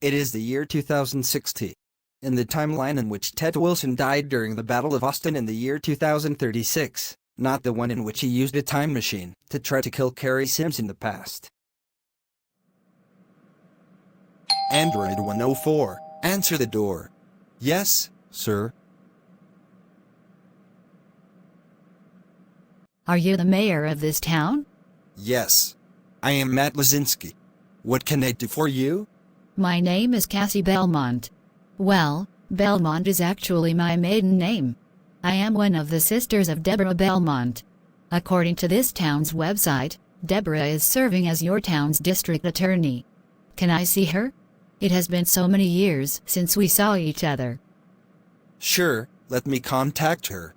It is the year 2060. In the timeline in which Ted Wilson died during the Battle of Austin in the year 2036, not the one in which he used a time machine to try to kill Carrie Sims in the past. Android 104, answer the door. Yes, sir. Are you the mayor of this town? Yes. I am Matt Lazinski. What can I do for you? My name is Cassie Belmont. Well, Belmont is actually my maiden name. I am one of the sisters of Deborah Belmont. According to this town's website, Deborah is serving as your town's district attorney. Can I see her? It has been so many years since we saw each other. Sure, let me contact her.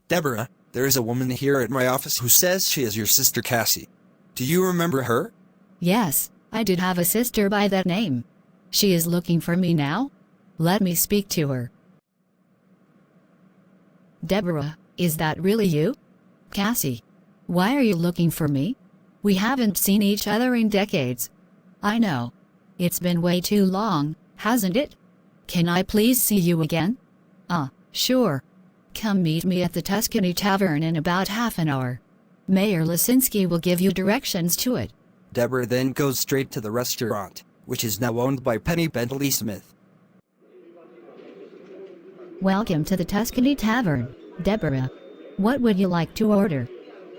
Deborah, there is a woman here at my office who says she is your sister Cassie. Do you remember her? Yes, I did have a sister by that name. She is looking for me now? Let me speak to her. Deborah, is that really you? Cassie, why are you looking for me? We haven't seen each other in decades. I know. It's been way too long, hasn't it? Can I please see you again? Sure. Come meet me at the Tuscany Tavern in about half an hour. Mayor Lazinski will give you directions to it. Deborah then goes straight to the restaurant, which is now owned by Penny Bentley Smith. Welcome to the Tuscany Tavern, Deborah. What would you like to order?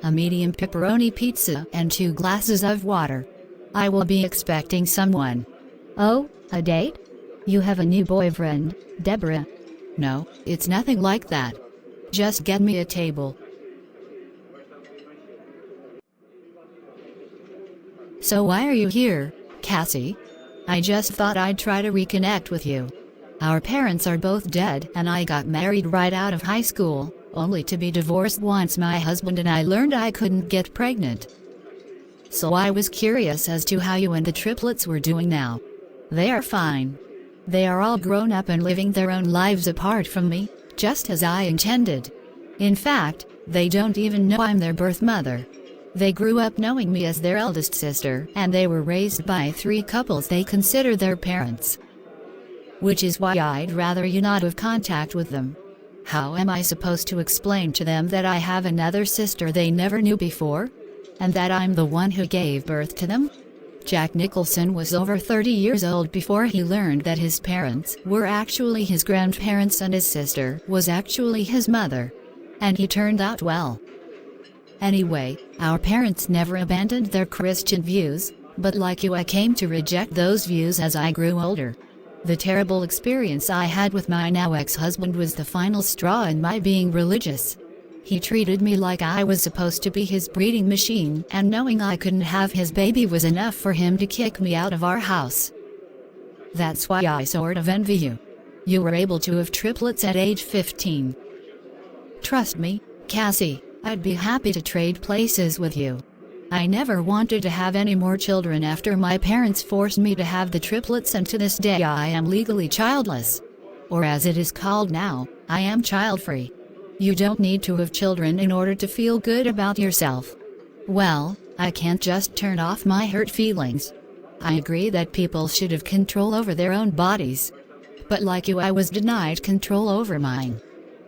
A medium pepperoni pizza and 2 glasses of water. I will be expecting someone. Oh, a date? You have a new boyfriend, Deborah? No, it's nothing like that. Just get me a table. So why are you here, Cassie? I just thought I'd try to reconnect with you. Our parents are both dead and I got married right out of high school, only to be divorced once my husband and I learned I couldn't get pregnant. So I was curious as to how you and the triplets were doing now. They are fine. They are all grown up and living their own lives apart from me, just as I intended. In fact, they don't even know I'm their birth mother. They grew up knowing me as their eldest sister, and they were raised by 3 couples they consider their parents. Which is why I'd rather you not have contact with them. How am I supposed to explain to them that I have another sister they never knew before? And that I'm the one who gave birth to them? Jack Nicholson was over 30 years old before he learned that his parents were actually his grandparents and his sister was actually his mother. And he turned out well. Anyway, our parents never abandoned their Christian views, but like you I came to reject those views as I grew older. The terrible experience I had with my now ex-husband was the final straw in my being religious. He treated me like I was supposed to be his breeding machine, and knowing I couldn't have his baby was enough for him to kick me out of our house. That's why I sort of envy you. You were able to have triplets at age 15. Trust me, Cassie, I'd be happy to trade places with you. I never wanted to have any more children after my parents forced me to have the triplets, and to this day I am legally childless. Or as it is called now, I am child-free. You don't need to have children in order to feel good about yourself. Well, I can't just turn off my hurt feelings. I agree that people should have control over their own bodies. But like you, I was denied control over mine.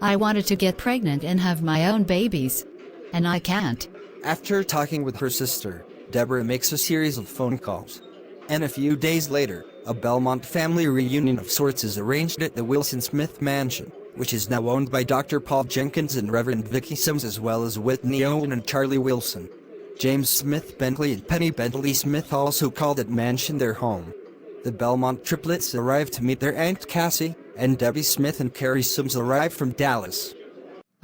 I wanted to get pregnant and have my own babies. And I can't. After talking with her sister, Deborah makes a series of phone calls. And a few days later, a Belmont family reunion of sorts is arranged at the Wilson Smith Mansion, which is now owned by Dr. Paul Jenkins and Reverend Vicky Sims, as well as Whitney Owen and Charlie Wilson. James Smith Bentley and Penny Bentley Smith also call that mansion their home. The Belmont triplets arrive to meet their Aunt Cassie, and Debbie Smith and Carrie Sims arrive from Dallas.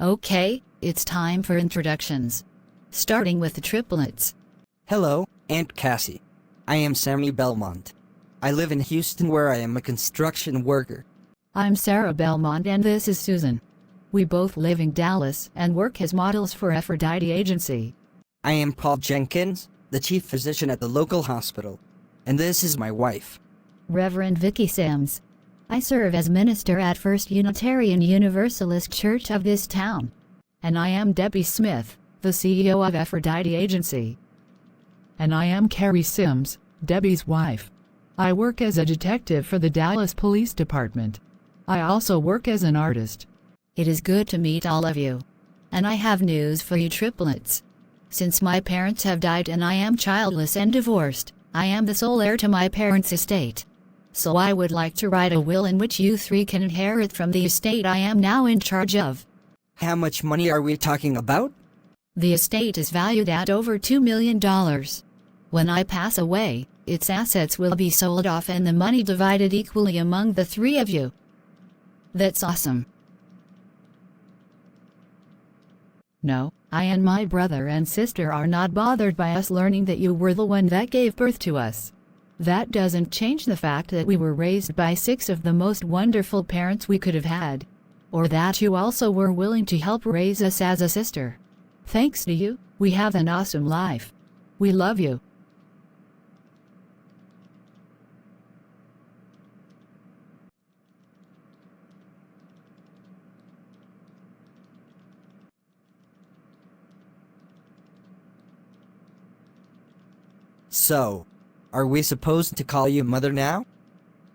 Okay, it's time for introductions. Starting with the triplets. Hello, Aunt Cassie. I am Sammy Belmont. I live in Houston, where I am a construction worker. I'm Sarah Belmont and this is Susan. We both live in Dallas and work as models for Aphrodite Agency. I am Paul Jenkins, the chief physician at the local hospital. And this is my wife, Reverend Vicky Sims. I serve as minister at First Unitarian Universalist Church of this town. And I am Debbie Smith, the CEO of Aphrodite Agency. And I am Carrie Sims, Debbie's wife. I work as a detective for the Dallas Police Department. I also work as an artist. It is good to meet all of you. And I have news for you triplets. Since my parents have died and I am childless and divorced, I am the sole heir to my parents' estate. So I would like to write a will in which you three can inherit from the estate I am now in charge of. How much money are we talking about? The estate is valued at over $2 million. When I pass away, its assets will be sold off and the money divided equally among the three of you. That's awesome. No, I and my brother and sister are not bothered by us learning that you were the one that gave birth to us. That doesn't change the fact that we were raised by 6 of the most wonderful parents we could have had. Or that you also were willing to help raise us as a sister. Thanks to you, we have an awesome life. We love you. So, are we supposed to call you Mother now?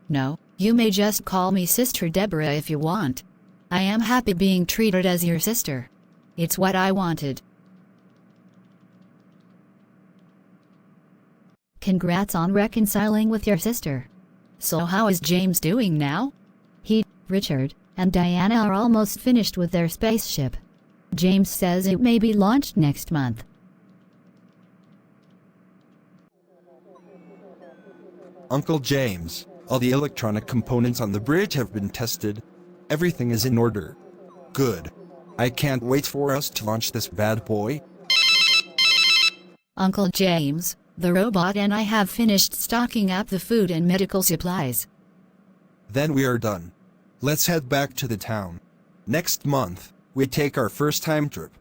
No, you may just call me Sister Deborah if you want. I am happy being treated as your sister. It's what I wanted. Congrats on reconciling with your sister. So how is James doing now? He, Richard, and Diana are almost finished with their spaceship. James says it may be launched next month. Uncle James, all the electronic components on the bridge have been tested. Everything is in order. Good. I can't wait for us to launch this bad boy. Uncle James, the robot and I have finished stocking up the food and medical supplies. Then we are done. Let's head back to the town. Next month, we take our first time trip.